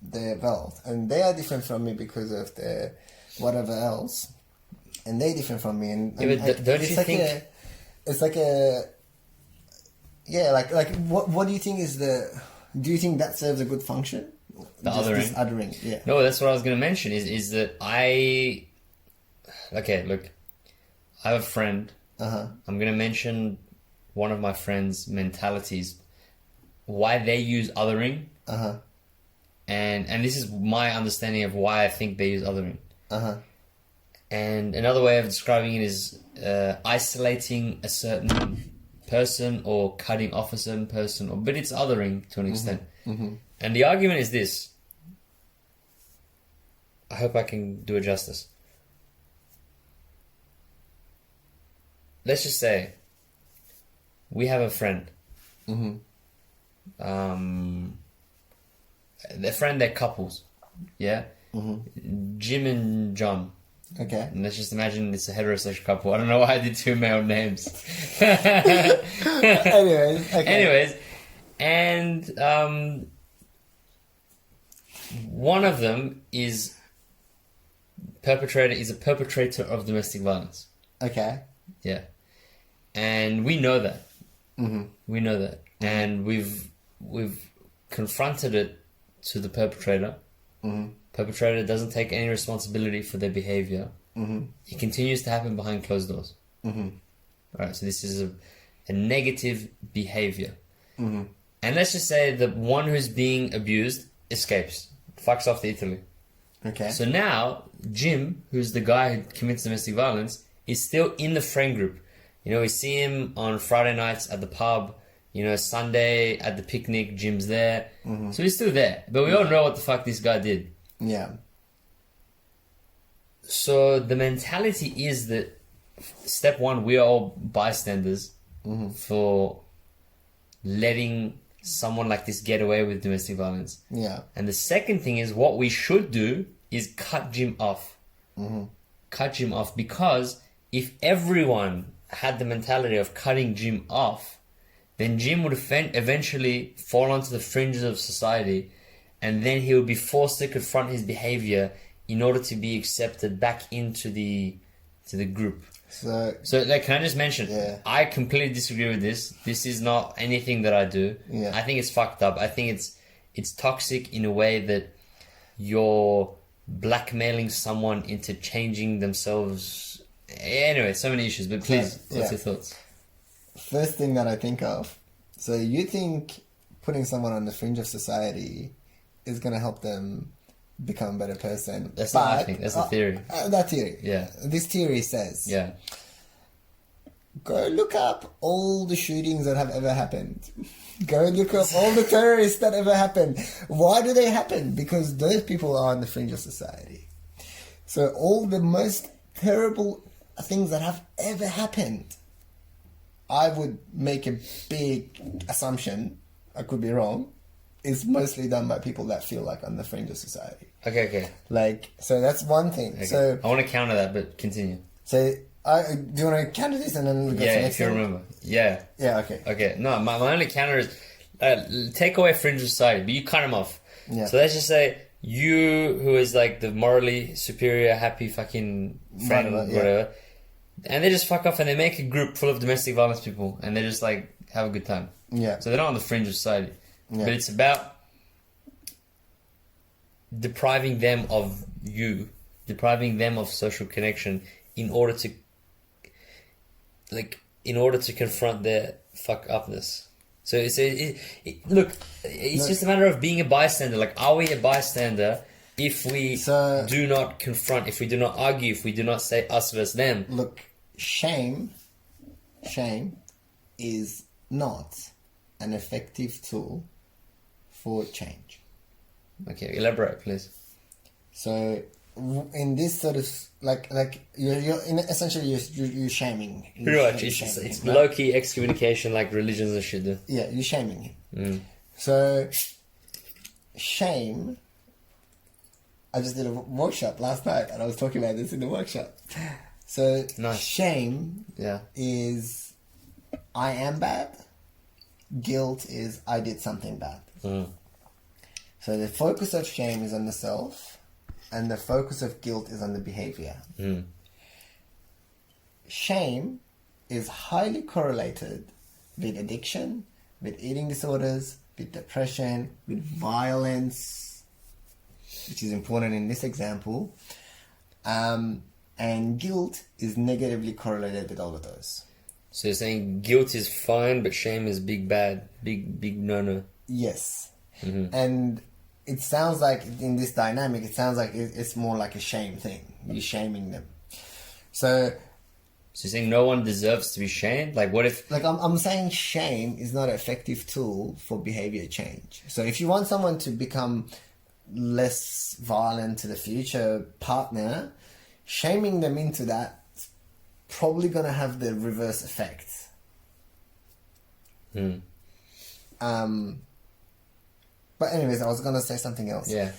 their wealth. And they are different from me because of their whatever else. And they're different from me. And don't you think... It's like a... Yeah, like what do you think is the... Do you think that serves a good function? The othering? Othering, yeah. No, that's what I was going to mention, is that I... Okay, look. I have a friend. I'm going to mention one of my friend's mentalities. Why they use othering. And this is my understanding of why I think they use othering. And another way of describing it is isolating a certain person or cutting off a certain person, but it's othering to an extent. And the argument is this. I hope I can do it justice. Let's just say we have a friend. Their friend, they're couples. Yeah? Jim and John. Okay. And let's just imagine it's a heterosexual couple. I don't know why I did two male names. Anyways, okay. Anyways, and one of them is a perpetrator of domestic violence. Okay. Yeah. And we know that. We know that. And we've confronted it to the perpetrator. Perpetrator doesn't take any responsibility for their behavior. It continues to happen behind closed doors. Right, so this is a negative behavior. And let's just say the one who's being abused escapes, fucks off to Italy. Okay. So now Jim, who's the guy who commits domestic violence, is still in the friend group. You know, we see him on Friday nights at the pub. You know, Sunday at the picnic, Jim's there. So he's still there. But we all know what the fuck this guy did. Yeah. So the mentality is that, step one, we are all bystanders for letting someone like this get away with domestic violence. Yeah. And the second thing is, what we should do is cut Jim off. Cut Jim off, because if everyone had the mentality of cutting Jim off, then Jim would eventually fall onto the fringes of society, and then he would be forced to confront his behavior in order to be accepted back into the group. So like, can I just mention, I completely disagree with this. This is not anything that I do. Yeah. I think it's fucked up. I think it's toxic in a way that you're blackmailing someone into changing themselves. Anyway, so many issues, but please, what's your thoughts? First thing that I think of, so you think putting someone on the fringe of society is going to help them become a better person? That's not what I think, that's a theory. That theory. Yeah. This theory says, Yeah. go look up all the shootings that have ever happened. Go look up all the terrorists that ever happened. Why do they happen? Because those people are on the fringe of society. So all the most terrible things that have ever happened, I would make a big assumption, I could be wrong, is mostly done by people that feel like on the fringe of society. Okay. Like, so that's one thing. Okay. So I want to counter that, but continue. So, do you want to counter this and then we go to the next if you one? remember. Yeah. Yeah, okay. Okay, no, my only counter is take away fringe society, but you cut them off. Yeah. So let's just say you, who is like the morally superior, happy fucking friend, whatever, and they just fuck off and they make a group full of domestic violence people and they just like have a good time. Yeah. So they're not on the fringe of society. Yeah. But it's about depriving them of social connection in order to confront their fuck upness. So it's just a matter of being a bystander. Like, are we a bystander if we do not confront, if we do not argue, if we do not say us versus them? Look, shame is not an effective tool for change. Okay, elaborate, please. So, in this sort of like essentially you're shaming. Pretty much, it's low key excommunication, like religions and shit do. Yeah, you're shaming him. So, shame. I just did a workshop last night, and I was talking about this in the workshop. So, shame is I am bad. Guilt is I did something bad. So the focus of shame is on the self, and the focus of guilt is on the behavior. Shame is highly correlated with addiction, with eating disorders, with depression, with violence, which is important in this example. And guilt is negatively correlated with all of those. So you're saying guilt is fine, but shame is big bad, big no-no. Yes. And it sounds like in this dynamic, it sounds like it's more like a shame thing. You're shaming them. So So you're saying no one deserves to be shamed? Like, what if... Like, I'm saying shame is not an effective tool for behavior change. So if you want someone to become less violent to the future partner, shaming them into that is probably going to have the reverse effect. But anyways, I was going to say something else. Yeah.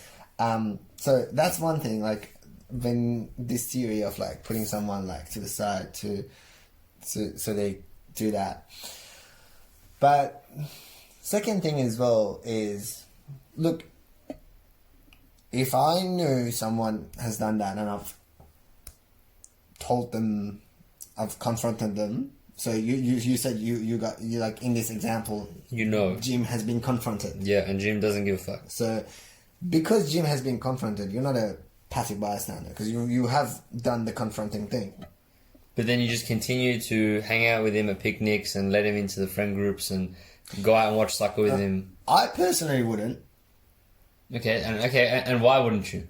So that's one thing, like, when this theory of like putting someone like to the side so they do that. But second thing as well is, look, if I knew someone has done that and I've told them, I've confronted them. So you said you like in this example, Jim has been confronted. Yeah, and Jim doesn't give a fuck. So because Jim has been confronted, you're not a passive bystander because you have done the confronting thing. But then you just continue to hang out with him at picnics and let him into the friend groups and go out and watch soccer with him. I personally wouldn't. Okay, and why wouldn't you?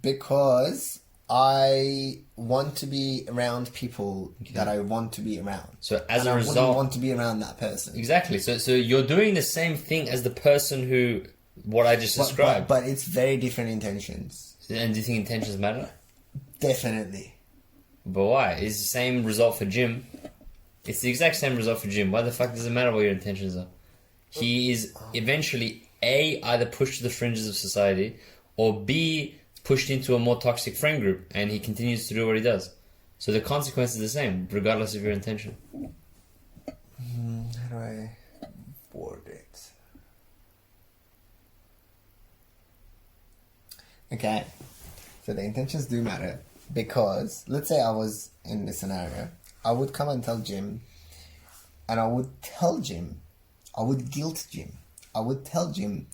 Because I want to be around people that I want to be around. So as and a I result, wouldn't want to be around that person. Exactly. So you're doing the same thing as the person who what I just described. But it's very different intentions. And do you think intentions matter? Definitely. But why? It's the same result for Jim. It's the exact same result for Jim. Why the fuck does it matter what your intentions are? He is eventually A, either pushed to the fringes of society, or B, pushed into a more toxic friend group, and he continues to do what he does. So the consequence is the same, regardless of your intention. How do I word it? Okay, so the intentions do matter because, let's say I was in this scenario, I would come and tell Jim, and I would tell Jim, I would guilt Jim, I would tell Jim,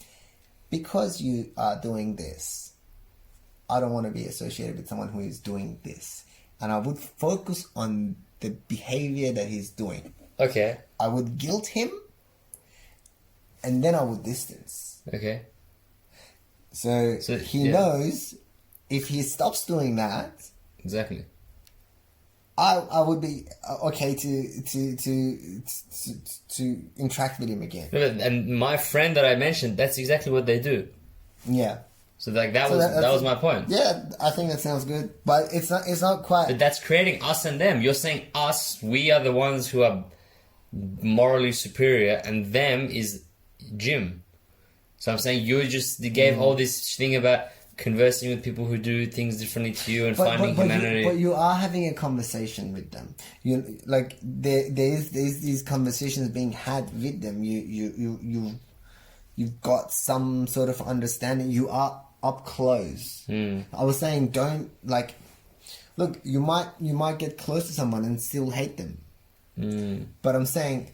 because you are doing this, I don't want to be associated with someone who is doing this. And I would focus on the behavior that he's doing. Okay. I would guilt him, and then I would distance. Okay. So he knows if he stops doing that, exactly, I would be okay to interact with him again. And my friend that I mentioned, that's exactly what they do. Yeah. So like that was my point. Yeah, I think that sounds good, but it's not quite. But that's creating us and them. You're saying us, we are the ones who are morally superior, and them is Jim. So I'm saying you gave all this thing about conversing with people who do things differently to you and finding humanity. But you are having a conversation with them. You like there's these conversations being had with them. You've got some sort of understanding. You are up close. I was saying, don't like. Look, you might get close to someone and still hate them. But I'm saying,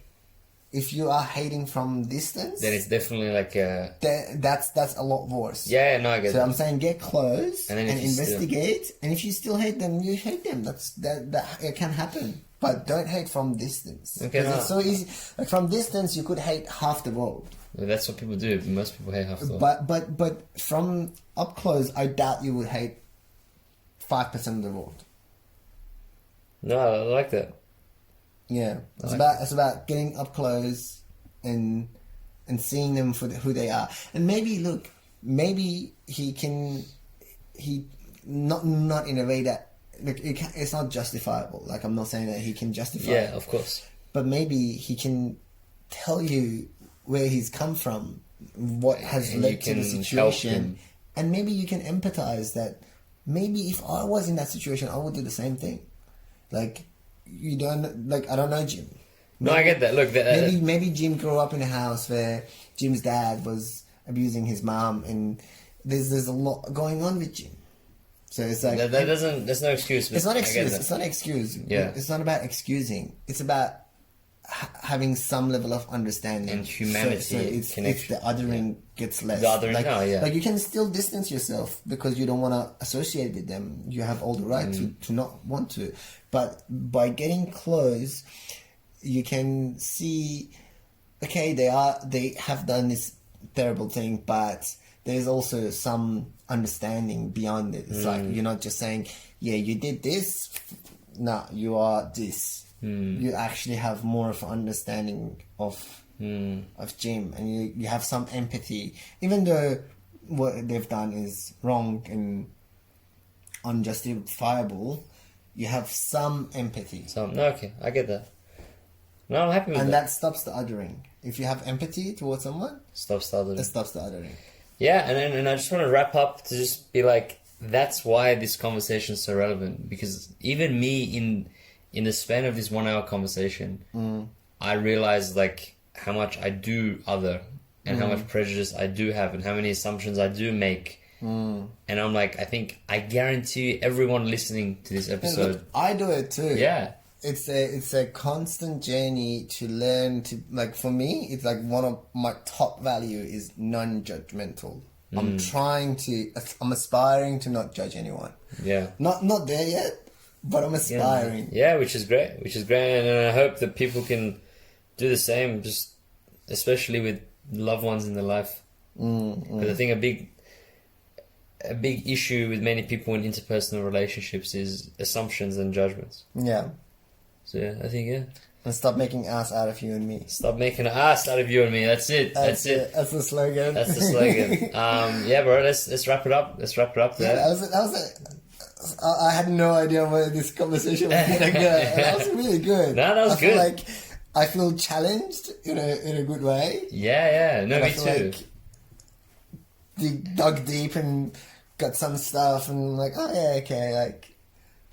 if you are hating from distance, then it's definitely like that's a lot worse. Yeah, no, I get so that. I'm saying get close and investigate, and if you still hate them, you hate them. That it can happen, but don't hate from distance. Okay, it's so easy. Like from distance, you could hate half the world. Well, that's what people do. Most people hate half the world. But from up close, I doubt you would hate 5% of the world. No, I like that. Yeah, it's about getting up close and seeing them for who they are. And maybe he not in a way that it's not justifiable. Like I'm not saying that he can justify. Yeah, of course. But maybe he can tell you where he's come from, what has led to the situation, and maybe you can empathize that. Maybe if I was in that situation, I would do the same thing. Like. You don't like. I don't know Jim. No, I get that. Look, maybe Jim grew up in a house where Jim's dad was abusing his mom, and there's a lot going on with Jim. So it's like There's no excuse. It's not excuse. It's not excuse. Yeah. It's not about excusing. It's about having some level of understanding and humanity. So it's the othering gets less. The othering, like you can still distance yourself because you don't want to associate with them. You have all the right to not want to, but by getting close, you can see. Okay, they have done this terrible thing, but there's also some understanding beyond it. It's like you're not just saying, yeah, you did this. nah, you are this. You actually have more of an understanding of Jim, and you have some empathy, even though what they've done is wrong and unjustifiable. You have some empathy. Okay, I get that. No, I'm happy with that. And that stops the othering. If you have empathy towards someone, Stops the othering. it stops the othering. Yeah, and I just want to wrap up to just be like, that's why this conversation is so relevant, because even me in the span of this 1 hour conversation, I realized like how much I do other and how much prejudice I do have and how many assumptions I do make. And I'm like, I guarantee everyone listening to this episode. Look, I do it too. Yeah. It's a constant journey to learn to, like, for me, it's like one of my top value is non-judgmental. I'm aspiring to not judge anyone. Yeah. Not there yet, but I'm aspiring. Yeah, which is great. And I hope that people can do the same, just especially with loved ones in their life. Because I think a big issue with many people in interpersonal relationships is assumptions and judgments. Yeah. So yeah, I think And stop making ass out of you and me. Stop making an ass out of you and me. That's it. That's it. That's the slogan. That's the slogan. Yeah, bro. Let's wrap it up. Let's wrap it up there. Yeah, I had no idea where this conversation was going to go. That was really good. No, that was good. I feel challenged in a good way. Yeah. No, and me too. Dug deep and got some stuff and I'm like, oh yeah, okay, like.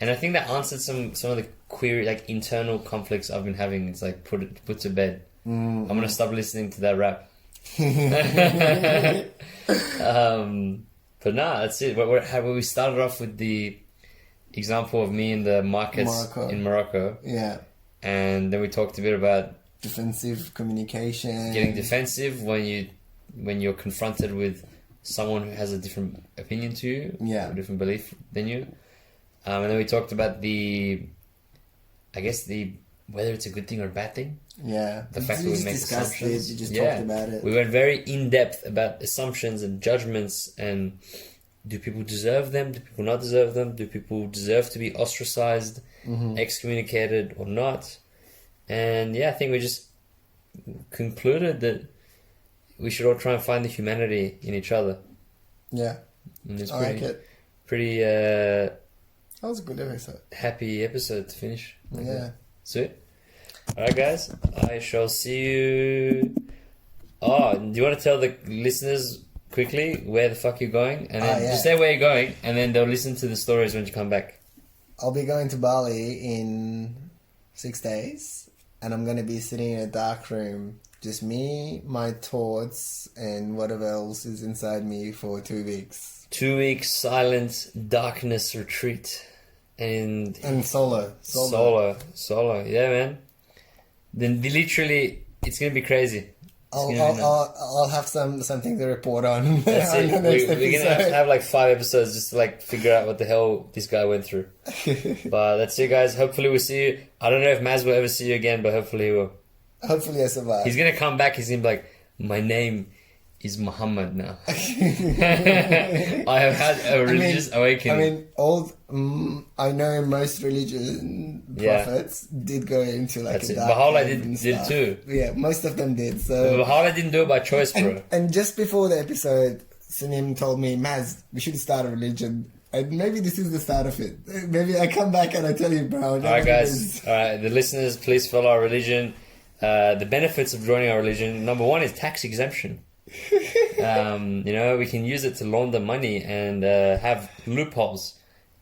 And I think that answered some of the query, like internal conflicts I've been having. It's like put to bed. I'm gonna stop listening to that rap. But nah, that's it. We started off with the example of me in the markets in Morocco. Yeah. And then we talked a bit about defensive communication. Getting defensive when you're confronted with someone who has a different opinion to you, a different belief than you. And then we talked about whether it's a good thing or a bad thing. Yeah. The fact that we make assumptions. You just talked about it. We went very in-depth about assumptions and judgments and do people deserve them? Do people not deserve them? Do people deserve to be ostracized, excommunicated or not? And yeah, I think we just concluded that we should all try and find the humanity in each other. Yeah. And it's like it. Pretty that was a good episode. Happy episode to finish. Yeah. Sweet. Alright guys, I shall see you. Oh, do you want to tell the listeners quickly where the fuck you're going? And then just say where you're going and then they'll listen to the stories when you come back. I'll be going to Bali in 6 days and I'm going to be sitting in a dark room. Just me, my thoughts, and whatever else is inside me for 2 weeks. 2 weeks silent darkness retreat. And solo. Yeah, man. Then literally, it's gonna be crazy. I'll have something to report on. That's it. We're gonna have like 5 episodes just to like figure out what the hell this guy went through. But that's it, guys. Hopefully we'll see you. I don't know if Maz will ever see you again, but hopefully he will. Hopefully I survive. He's gonna come back. He's gonna be like, my name is Muhammad now. I have had a religious awakening. I know most religion prophets did go into like that's a it. dark Baha'u'llah did too. Yeah, most of them did. So Baha'u'llah didn't do it by choice, bro. And just before the episode, Samim told me, Maz, we should start a religion. And maybe this is the start of it. Maybe I come back and I tell you, bro. Alright, guys. Alright, the listeners, please follow our religion. The benefits of joining our religion, number 1 is tax exemption. We can use it to launder money and have loopholes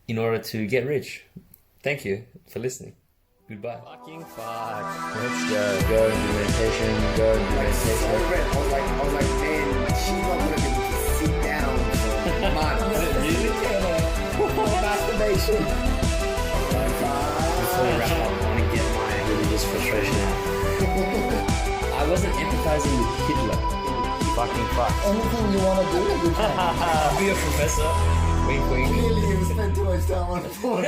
in order to get rich. Thank you for listening. Goodbye. Fucking fuck. Let's go and do meditation. Go and do meditation. I was like, man, she's not going to be able to sit down for months. Really? Masturbation. Before we wrap up, I want to get my religious frustration out. I wasn't empathizing with Hitler. Fucking fuck. Anything you want to do, you can. Be a professor. Wink, wink. Really, you spent too much time on the phone.